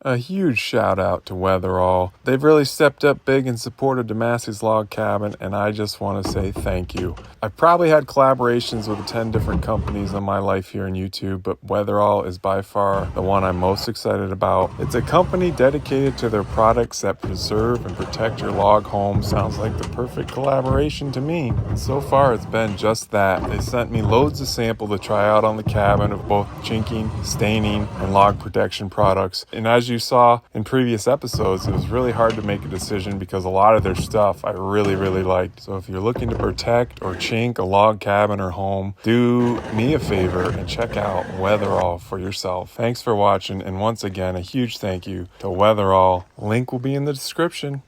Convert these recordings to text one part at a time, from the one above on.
A huge shout out to Weatherall. They've really stepped up big in support of Demasi's log cabin, and I just want to say thank you. I've probably had collaborations with 10 different companies in my life here on YouTube, but Weatherall is by far the one I'm most excited about. It's a company dedicated to their products that preserve and protect your log home. Sounds like the perfect collaboration to me. And so far it's been just that. They sent me loads of sample to try out on the cabin of both chinking, staining, and log protection products. And as you saw in previous episodes, it was really hard to make a decision because a lot of their stuff I really liked. So if you're looking to protect or chink a log cabin or home, do me a favor and check out Weatherall for yourself. Thanks for watching, and once again, a huge thank you to Weatherall. Link will be in the description.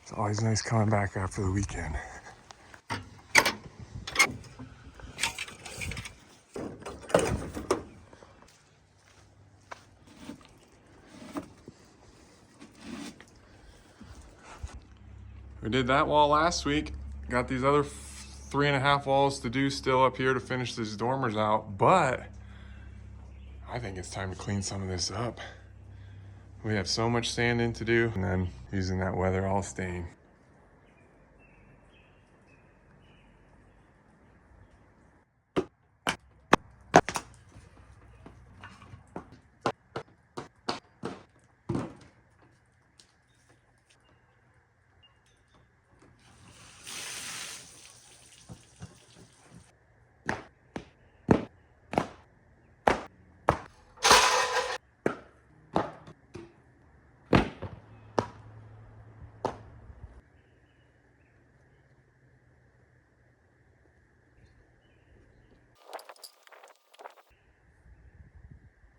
It's always nice coming back after the weekend. We did that wall last week. Got these other 3.5 walls to do still up here to finish these dormers out, but I think it's time to clean some of this up. We have so much sanding to do, and then using that Weatherall stain.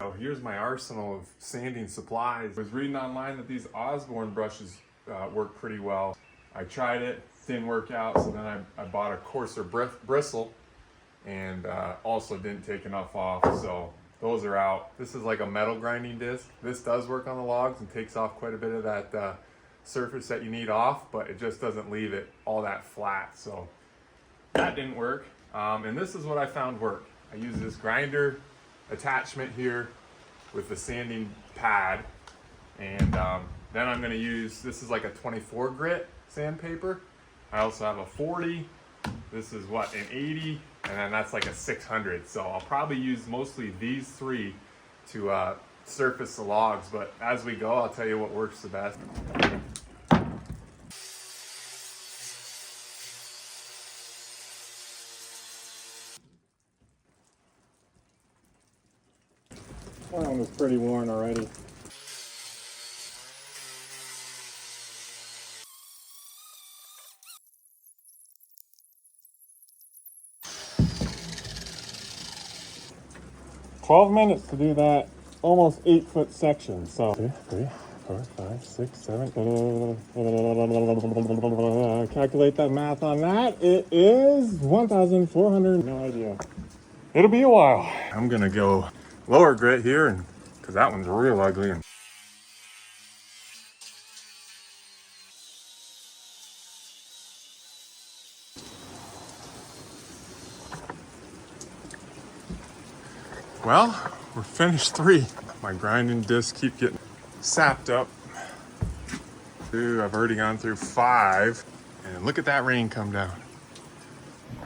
So here's my arsenal of sanding supplies. I was reading online that these Osborne brushes work pretty well. I tried it, didn't work out, so then I bought a coarser bristle, and also didn't take enough off, so those are out. This is like a metal grinding disc. This does work on the logs and takes off quite a bit of that surface that you need off, but it just doesn't leave it all that flat, so that didn't work. And this is what I found worked. I use this grinder attachment here with the sanding pad, and then I'm going to use, this is like a 24 grit sandpaper. I also have a 40, this is what, an 80, and then that's like a 600. So I'll probably use mostly these three to surface the logs, but as we go I'll tell you what works the best. One was pretty worn already. "12 minutes to do that almost 8-foot section." So 2, 3, 4, 5, 6, 7. Calculate that math on that. It is 1,400. No idea. It'll be a while. I'm gonna go lower grit here, and because that one's real ugly. Well, we're finished 3. My grinding discs keep getting sapped up. 2, I've already gone through 5. And look at that rain come down.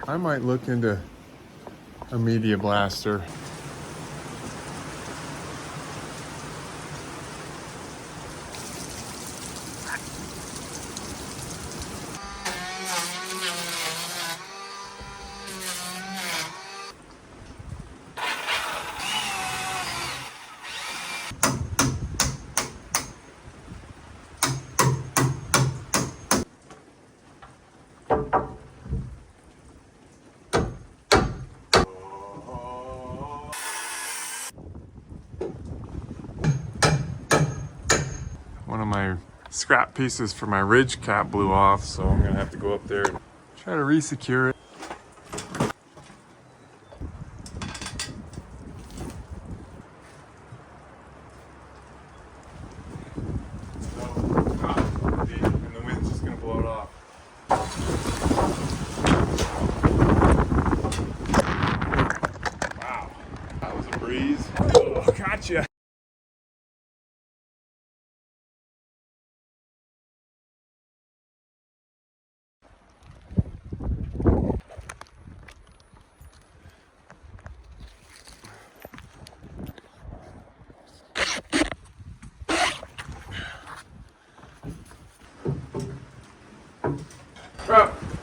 I might look into a media blaster. One of my scrap pieces for my ridge cap blew off, so I'm gonna have to go up there and try to re-secure it. And the wind's just gonna blow it off.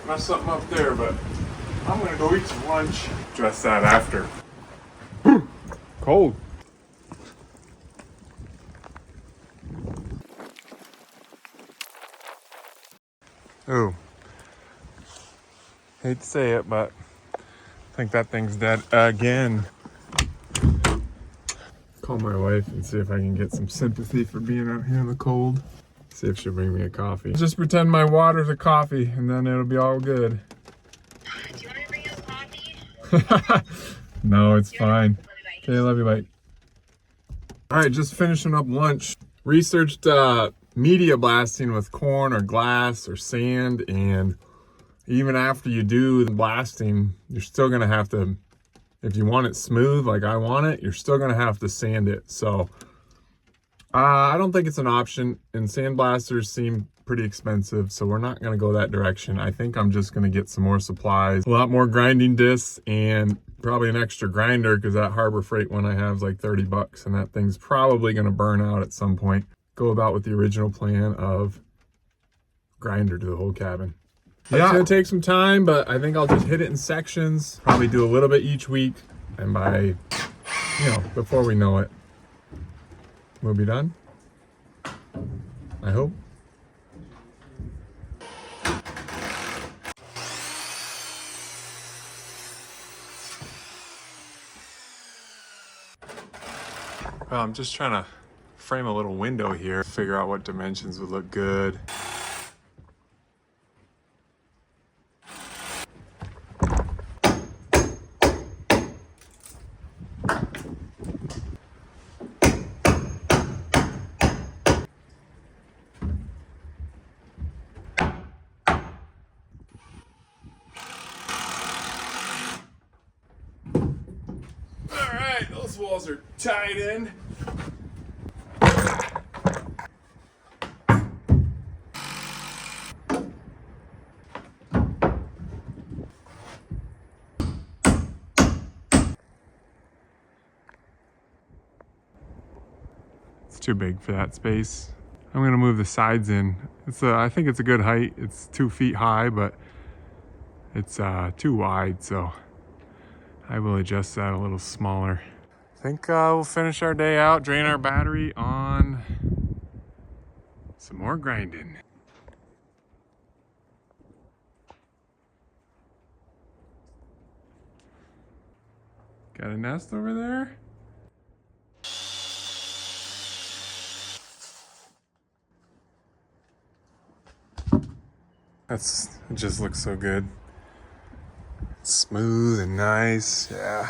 mess something up there, but I'm gonna go eat some lunch. Address that after. Cold. Ooh. Hate to say it, but I think that thing's dead again. Call my wife and see if I can get some sympathy for being out here in the cold. See if she'll bring me a coffee. Just pretend my water's a coffee and then it'll be all good. Do you want me to bring you a coffee? No, it's fine. Okay, love you, bye. All right, just finishing up lunch. Researched media blasting with corn or glass or sand, and even after you do the blasting, you're still gonna have to, if you want it smooth like I want it, you're still gonna have to sand it. So I don't think it's an option, and sandblasters seem pretty expensive, so we're not gonna go that direction. I think I'm just gonna get some more supplies, a lot more grinding discs, and probably an extra grinder, because that Harbor Freight one I have is like 30 bucks, and that thing's probably gonna burn out at some point. Go about with the original plan of grinder to the whole cabin. Yeah, it's gonna take some time, but I think I'll just hit it in sections, probably do a little bit each week, and by, you know, before we know it, we'll be done, I hope. Well, I'm just trying to frame a little window here, figure out what dimensions would look good. Alright, those walls are tied in. It's too big for that space. I'm gonna move the sides in. I think it's a good height. It's 2 feet high, but it's too wide, so I will adjust that a little smaller. I think we'll finish our day out, drain our battery on some more grinding. Got a nest over there? It just looks so good. Smooth and nice, yeah.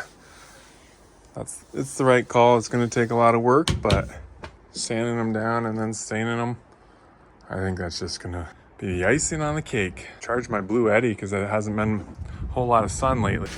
It's the right call. It's gonna take a lot of work, but sanding them down and then staining them, I think that's just gonna be the icing on the cake. Charge my Blue Eddy because it hasn't been a whole lot of sun lately.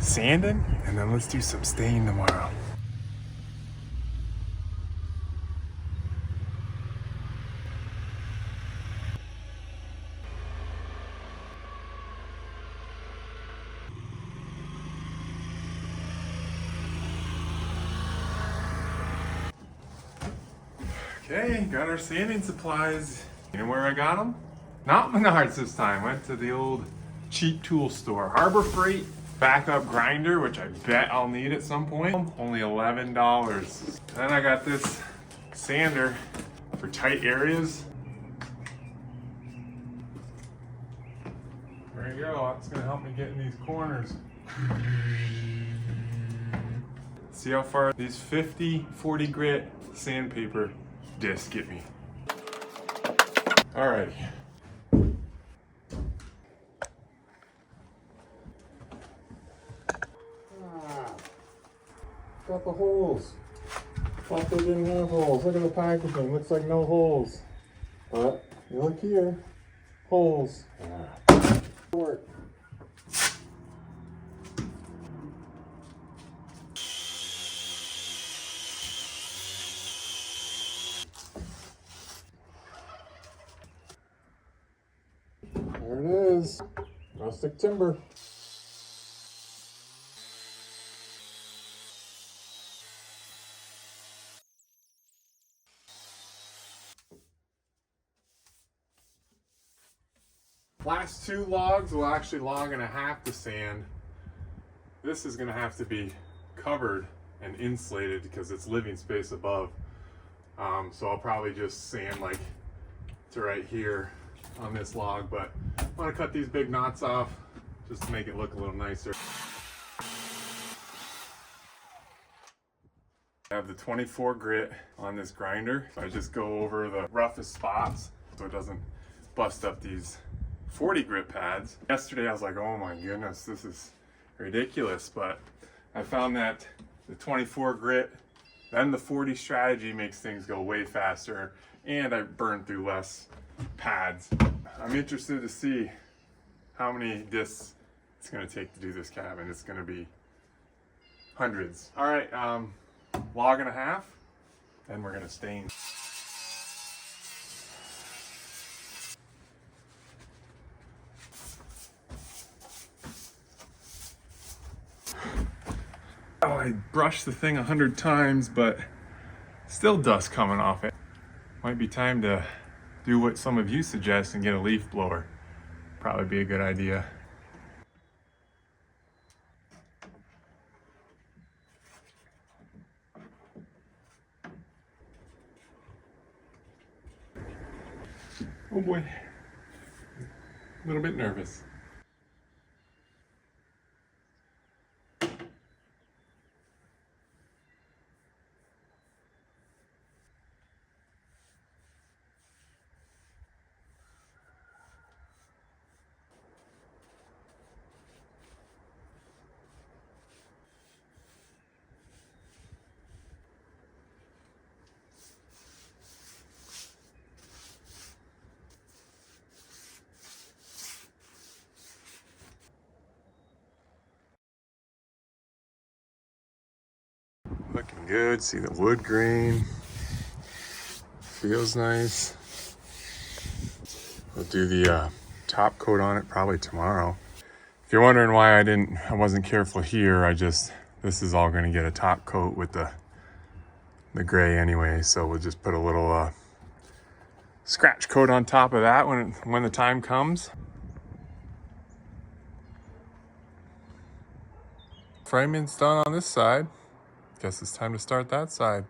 Sanding, and then let's do some staining tomorrow. Okay, got our sanding supplies. You know where I got them? Not Menards this time. Went to the old cheap tool store. Harbor Freight backup grinder, which I bet I'll need at some point. Only $11. Then I got this sander for tight areas. There you go. That's gonna help me get in these corners. See how far these 40 grit sandpaper discs get me. Alrighty. got the holes. Thought they didn't have holes. Look at the packaging. Looks like no holes. But you look here. Holes. Work. There it is. Rustic timber. Last two logs will actually log and a half to sand. This is gonna have to be covered and insulated because it's living space above. So I'll probably just sand like to right here on this log, but I wanna cut these big knots off just to make it look a little nicer. I have the 24 grit on this grinder. So I just go over the roughest spots so it doesn't bust up these 40 grit pads. Yesterday I was like, oh my goodness, this is ridiculous, but I found that the 24 grit, then the 40 strategy makes things go way faster, and I burn through less pads. I'm interested to see how many discs it's gonna take to do this cabin. It's gonna be hundreds. All right, log and a half, then we're gonna stain. Oh, I brushed the thing 100 times, but still dust coming off it. Might be time to do what some of you suggest and get a leaf blower. Probably be a good idea. Oh boy, a little bit nervous. Looking good, see the wood grain. Feels nice. We'll do the top coat on it probably tomorrow. If you're wondering why I wasn't careful here, this is all gonna get a top coat with the gray anyway, so we'll just put a little scratch coat on top of that when the time comes. Framing's done on this side. Guess it's time to start that side.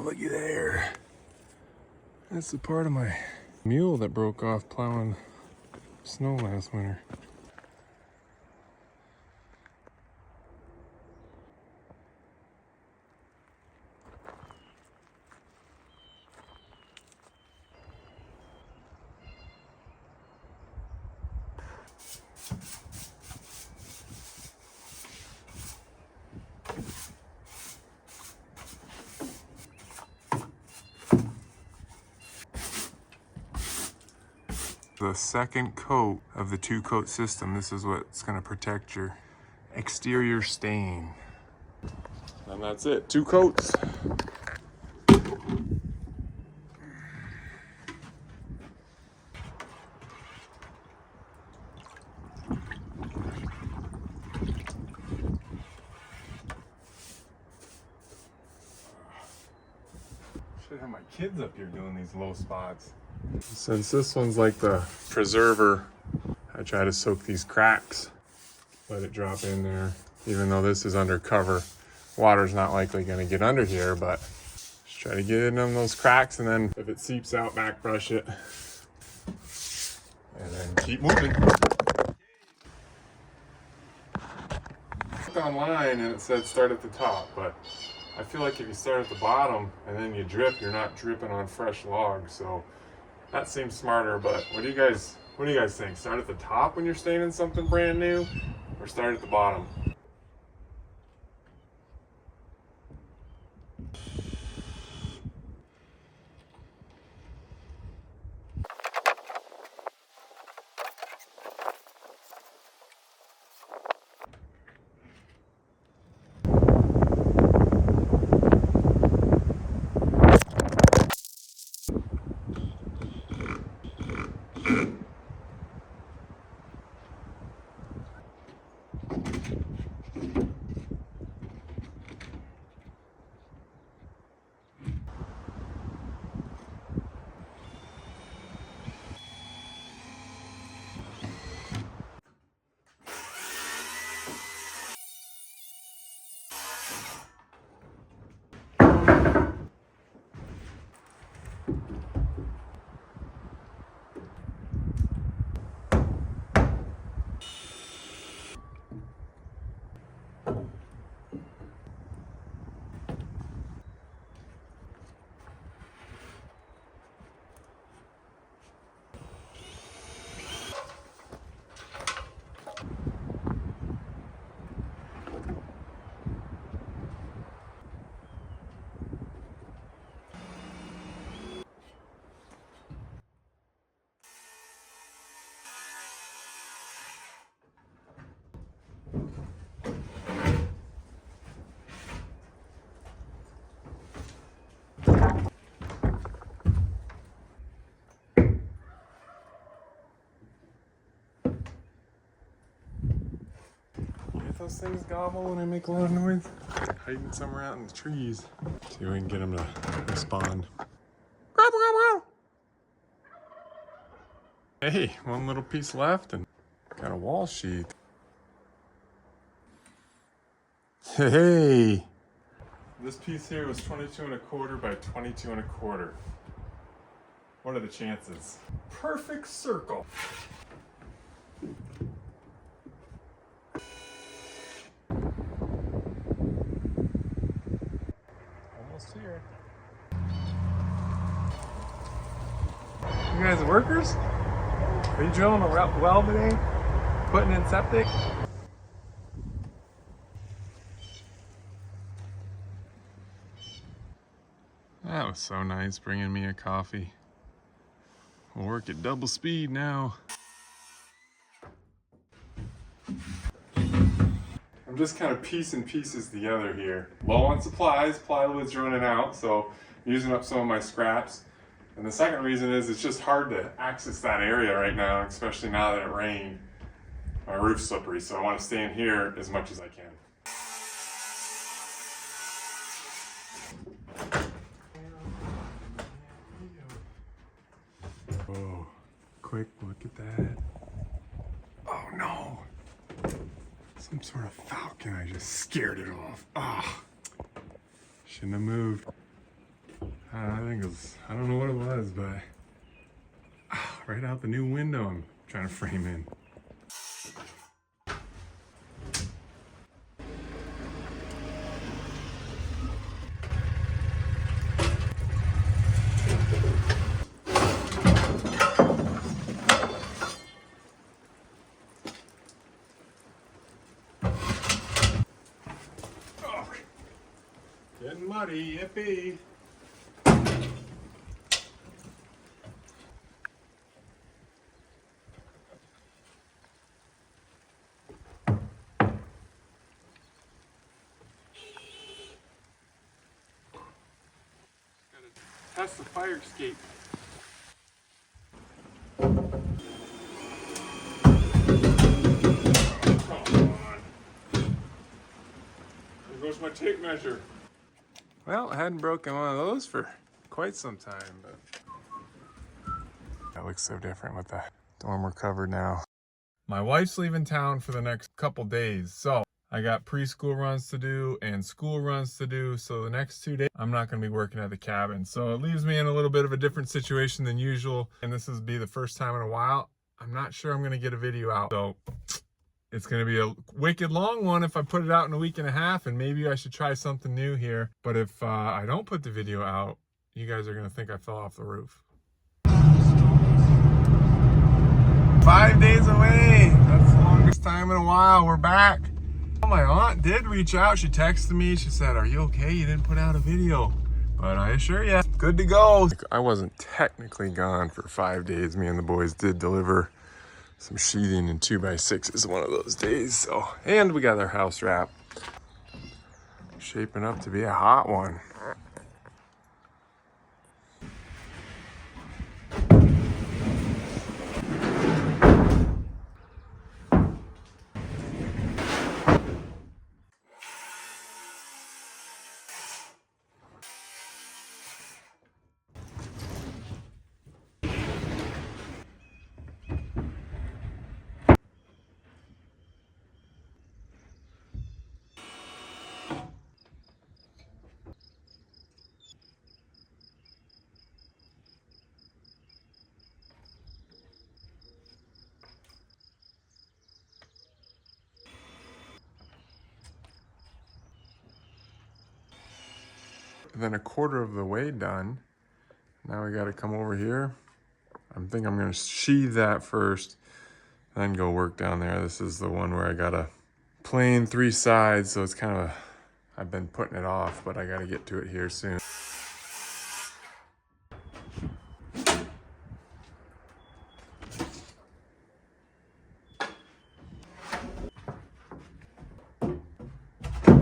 Looky there. That's the part of my mule that broke off plowing snow last winter. The second coat of the 2-coat system. This is what's gonna protect your exterior stain. And that's it, 2 coats. Should have my kids up here doing these low spots. Since this one's like the preserver, I try to soak these cracks, let it drop in there. Even though this is undercover, water's not likely gonna get under here, but just try to get in on those cracks, and then if it seeps out, back brush it, and then keep moving. Looked online and it said start at the top, but I feel like if you start at the bottom and then you drip, you're not dripping on fresh logs. So that seems smarter, but what do you guys think? Start at the top when you're staining something brand new, or start at the bottom? Those things gobble when I make a lot of noise. Hiding somewhere out in the trees. See if we can get them to respond. Hey, one little piece left and got a wall sheath. Hey! This piece here was 22 1/4 by 22 1/4. What are the chances? Perfect circle. Here. You guys workers? Are you drilling a well today? Putting in septic? That was so nice bringing me a coffee. We'll work at double speed now. I'm just kind of piecing pieces together here. Low on supplies, plywood's running out, so I'm using up some of my scraps. And the second reason is it's just hard to access that area right now, especially now that it rained. My roof's slippery, so I want to stay in here as much as I can. Whoa, quick look at that. Oh no! Some sort of falcon, I just scared it off. Ah, shouldn't have moved. I think it was, I don't know what it was, but right out the new window I'm trying to frame in. Getting muddy, yippee. That's the fire escape. There goes my tape measure. Well, I hadn't broken one of those for quite some time, but that looks so different with the dormer covered now. My wife's leaving town for the next couple days, so I got preschool runs to do and school runs to do. So the next 2 days, I'm not going to be working at the cabin. So it leaves me in a little bit of a different situation than usual. And this will be the first time in a while. I'm not sure I'm going to get a video out. So it's going to be a wicked long one if I put it out in a week and a half. And maybe I should try something new here. But if I don't put the video out, you guys are going to think I fell off the roof. 5 days away. That's the longest time in a while. We're back. My aunt did reach out. She texted me. She said, "Are you okay? You didn't put out a video." But I assure you, good to go. I wasn't technically gone for 5 days. Me and the boys did deliver some sheathing and 2x6s one of those days. So, and we got our house wrap. Shaping up to be a hot one. Then a quarter of the way done. Now we got to come over here. I think I'm going to sheathe that first, then go work down there. This is the one where I got a plain 3 sides, so it's kind of I've been putting it off, but I got to get to it here soon.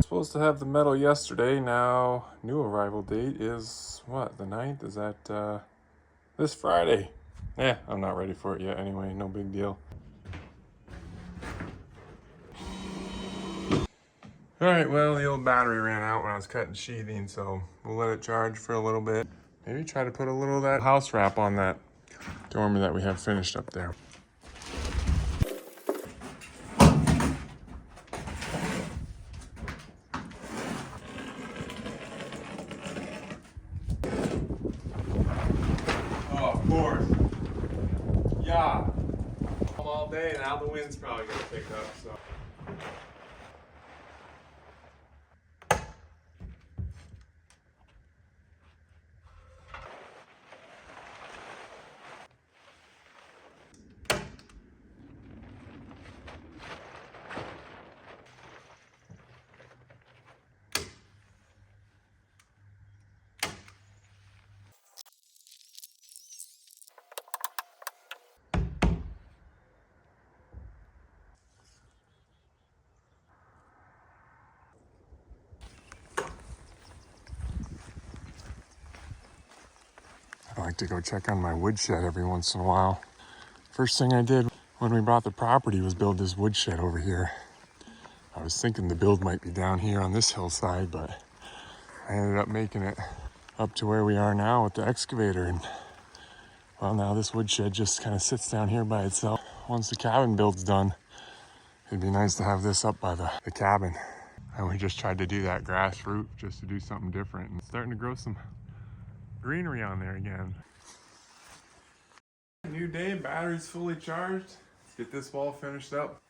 Supposed to have the metal yesterday. Now new arrival date is what, the 9th? Is that this Friday? Yeah, I'm not ready for it yet anyway, no big deal. Alright, well, the old battery ran out when I was cutting sheathing, so we'll let it charge for a little bit. Maybe try to put a little of that house wrap on that dormer that we have finished up there. Of course. Yeah. All day, now the wind's probably gonna pick up, so. I like to go check on my woodshed every once in a while. First thing I did when we bought the property was build this woodshed over here. I was thinking the build might be down here on this hillside, but I ended up making it up to where we are now with the excavator. And well, now this woodshed just kind of sits down here by itself. Once the cabin build's done, it'd be nice to have this up by the cabin. And we just tried to do that grass roof just to do something different. And it's starting to grow some greenery on there again. New day, battery's fully charged. Let's get this wall finished up.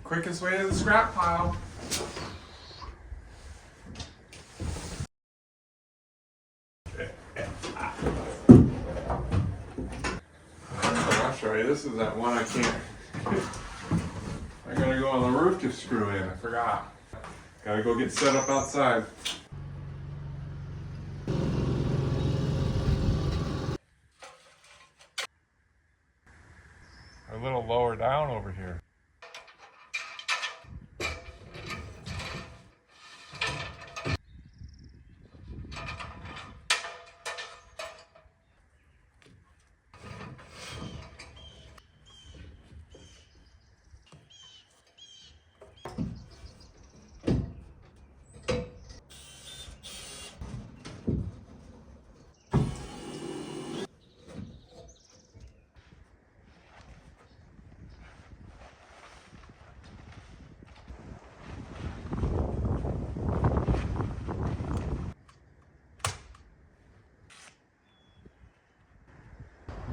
Quickest way to the scrap pile. I'll show you. This is that one I can't. I gotta go on the roof to screw in. I forgot. Gotta go get set up outside. A little lower down over here.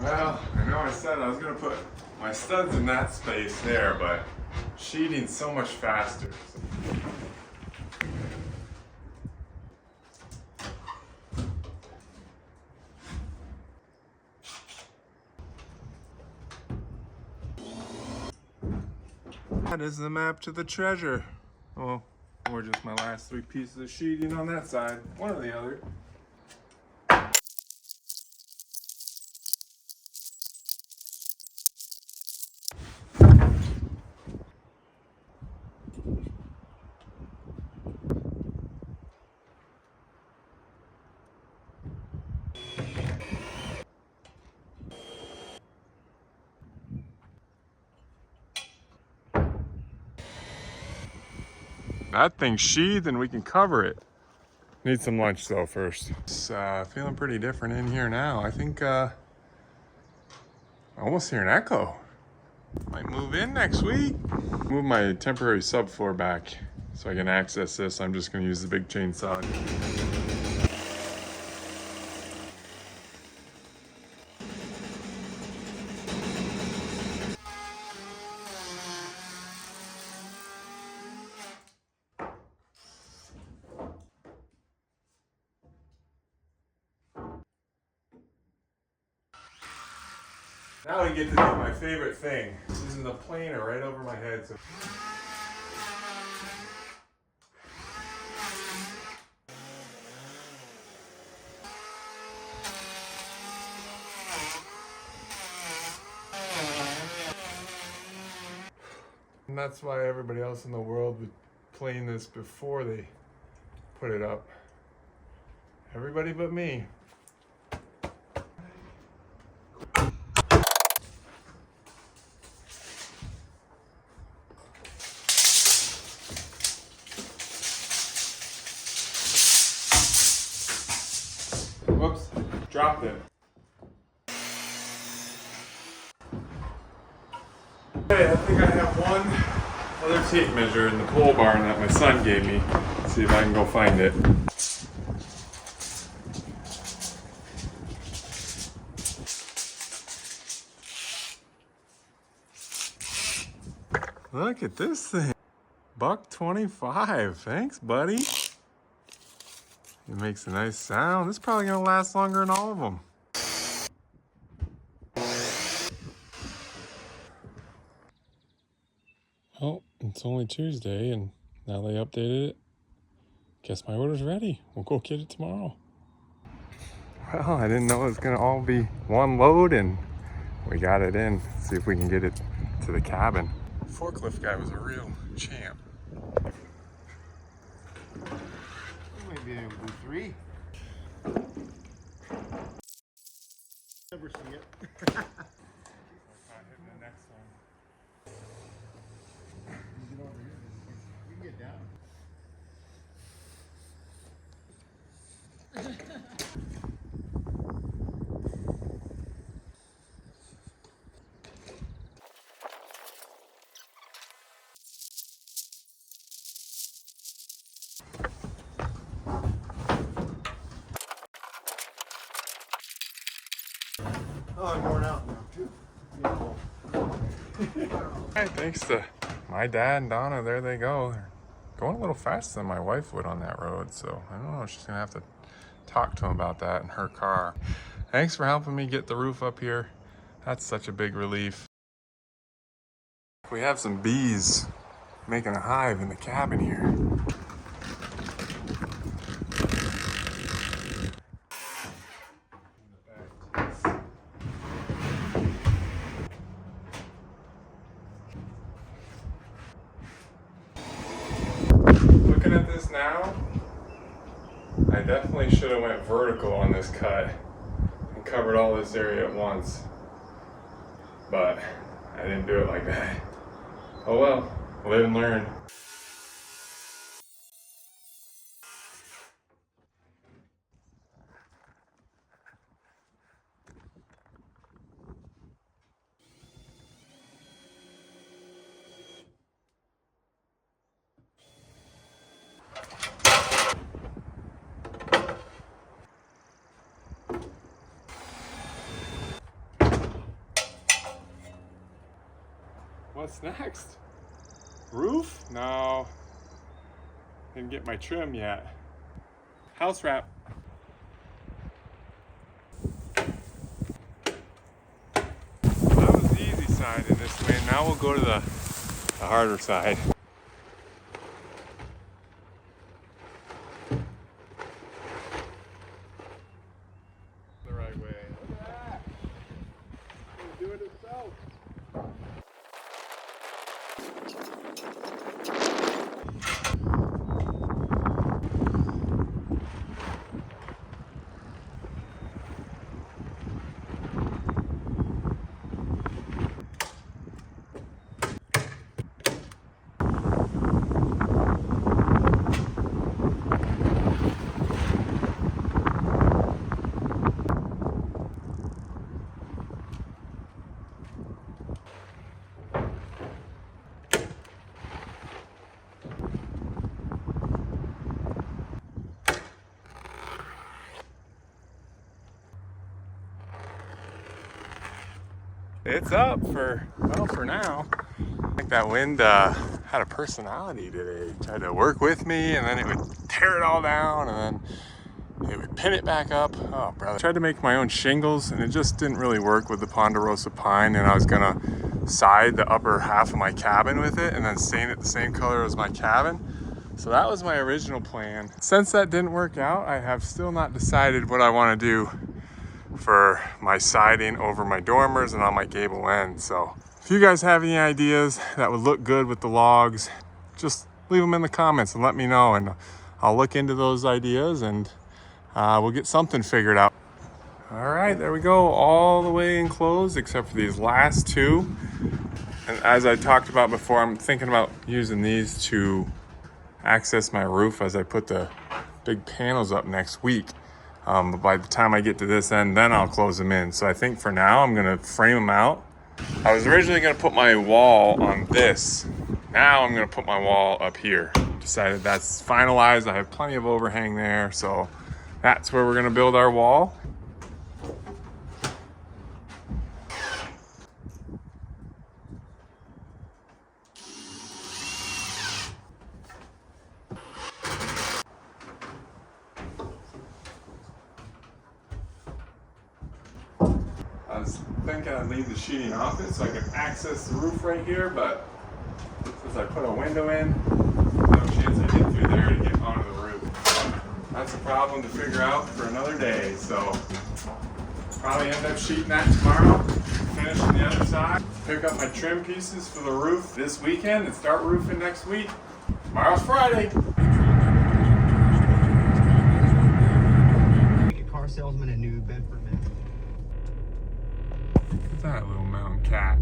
Well, I know I said I was gonna put my studs in that space there, but sheeting's so much faster. That is the map to the treasure. Well, or just my last 3 pieces of sheeting on that side, one or the other. That thing's sheathed and we can cover it. Need some lunch though first. It's feeling pretty different in here now. I think I almost hear an echo. Might move in next week. Move my temporary subfloor back so I can access this. I'm just gonna use the big chainsaw. Now we get to do my favorite thing. Using the planer right over my head. So and that's why everybody else in the world would plane this before they put it up. Everybody but me. Whoops, dropped it. Okay, I think I have one other tape measure in the pole barn that my son gave me. Let's see if I can go find it. Look at this thing. $1.25. Thanks, buddy. It makes a nice sound. This is probably gonna last longer than all of them. Oh, it's only Tuesday and now they updated it. Guess my order's ready. We'll go get it tomorrow. Well, I didn't know it was gonna all be one load and we got it in. Let's see if we can get it to the cabin. The forklift guy was a real champ. We might be able to do 3. Never see it. You can get down. Oh, I'm worn out now too. Hey, thanks to my dad and Donna, there they go. They're going a little faster than my wife would on that road, so I don't know, she's gonna have to talk to him about that in her car. Thanks for helping me get the roof up here. That's such a big relief. We have some bees making a hive in the cabin here. Looking at this now, I definitely should have went vertical on this cut and covered all this area at once, but I didn't do it like that. Oh well, live and learn. What's next? Roof? No. Didn't get my trim yet. House wrap. That was the easy side in this way. Now we'll go to the harder side. The right way. Look at that. It'll do it itself. It's up for now. I think that wind had a personality today. It tried to work with me, and then it would tear it all down, and then it would pin it back up. Oh, brother. I tried to make my own shingles, and it just didn't really work with the ponderosa pine, and I was gonna side the upper half of my cabin with it, and then stain it the same color as my cabin. So that was my original plan. Since that didn't work out, I have still not decided what I want to do for my siding over my dormers and on my gable end. So if you guys have any ideas that would look good with the logs, just leave them in the comments and let me know, and I'll look into those ideas, and we'll get something figured out. All right, there we go, all the way enclosed except for these last two. And as I talked about before, I'm thinking about using these to access my roof as I put the big panels up next week. But by the time I get to this end, then I'll close them in. So I think for now, I'm gonna frame them out. I was originally gonna put my wall on this. Now I'm gonna put my wall up here. Decided that's finalized. I have plenty of overhang there. So that's where we're gonna build our wall. I was thinking I'd leave the sheeting off it so I could access the roof right here, but since I put a window in, no chance I get through there to get onto the roof. That's a problem to figure out for another day, so probably end up sheeting that tomorrow, finish on the other side, pick up my trim pieces for the roof this weekend and start roofing next week. Tomorrow's Friday. A car salesman in New Bedford, man. That little mountain cat.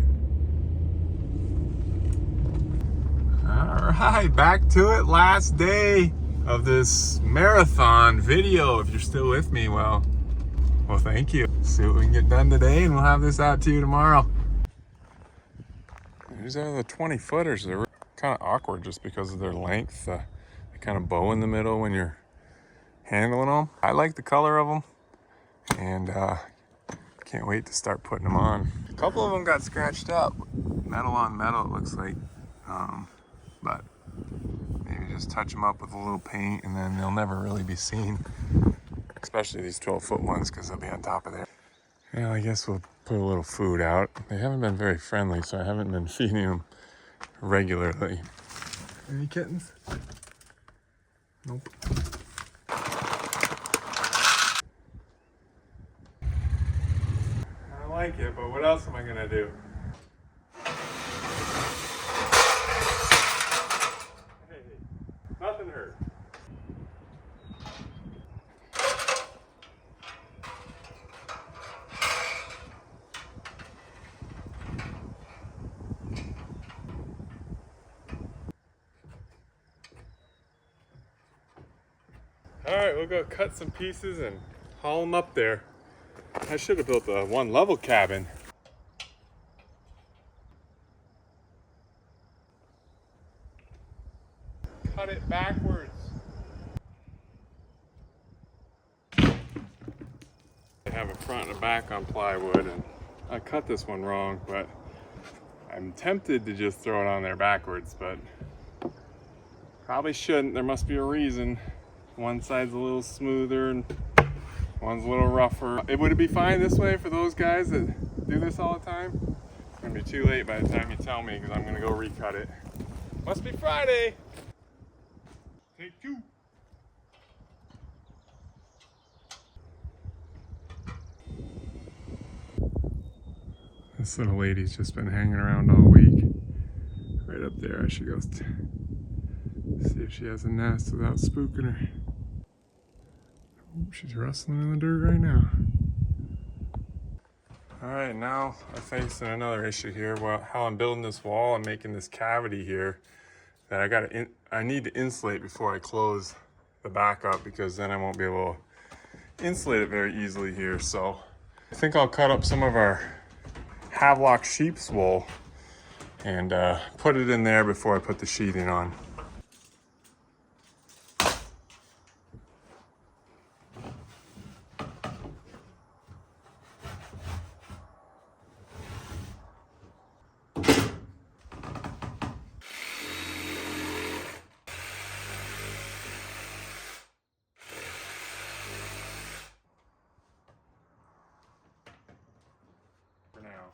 All right, back to it. Last day of this marathon video. If you're still with me, well, thank you. See what we can get done today, and we'll have this out to you tomorrow. These are the 20-footers. They're kind of awkward just because of their length. They kind of bow in the middle when you're handling them. I like the color of them, and can't wait to start putting them on. A couple of them got scratched up. Metal on metal, it looks like. But maybe just touch them up with a little paint, and then they'll never really be seen. Especially these 12-foot ones, because they'll be on top of there. Yeah, I guess we'll put a little food out. They haven't been very friendly, so I haven't been feeding them regularly. Any kittens? Nope. I like it, but what else am I gonna do? Hey, nothing hurt. All right, we'll go cut some pieces and haul them up there. I should have built a one-level cabin. Cut it backwards. They have a front and a back on plywood, and I cut this one wrong, but I I'm tempted to just throw it on there backwards, but probably shouldn't. There must be a reason. One side's a little smoother and one's a little rougher. Would it be fine this way for those guys that do this all the time? It's gonna be too late by the time you tell me because I'm gonna go recut it. Must be Friday. Take 2. This little lady's just been hanging around all week. Right up there, I should go see if she has a nest without spooking her. Oh, she's rustling in the dirt right now. All right, now I'm facing another issue here. Well, how I'm building this wall, I'm making this cavity here that I need to insulate before I close the back up, because then I won't be able to insulate it very easily here. So I think I'll cut up some of our Havelock sheep's wool and put it in there before I put the sheathing on. For now.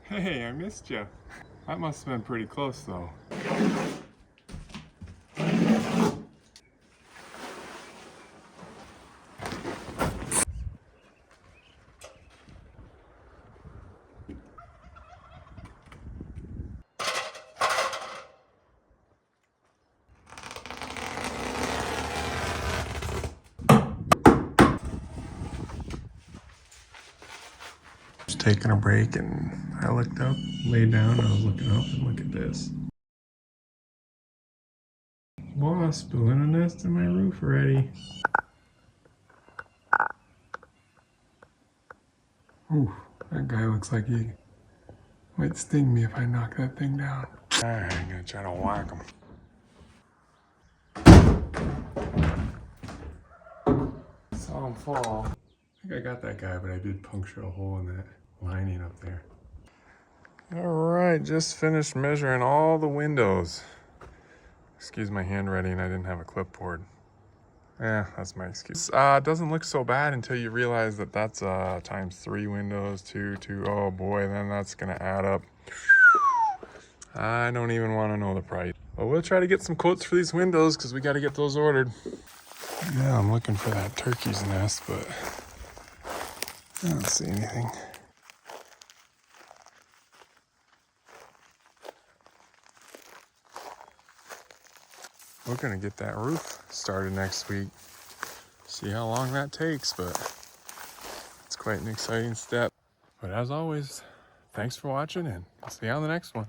Hey, I missed you. That must have been pretty close though. Just taking a break and I looked up, laid down, and I was looking up and look at this. Wasp building a nest in my roof already. Ooh, that guy looks like he might sting me if I knock that thing down. Alright, I'm gonna try to whack him. Saw him fall. I think I got that guy, but I did puncture a hole in that lining up there. Alright, just finished measuring all the windows. Excuse my handwriting, I didn't have a clipboard. Yeah, that's my excuse. It doesn't look so bad until you realize that that's times 3 windows, 2, oh boy, then that's gonna add up. I don't even want to know the price. But we'll try to get some quotes for these windows because we got to get those ordered. Yeah, I'm looking for that turkey's nest, but I don't see anything. We're gonna get that roof started next week. See how long that takes, but it's quite an exciting step. But as always, thanks for watching and I'll see you on the next one.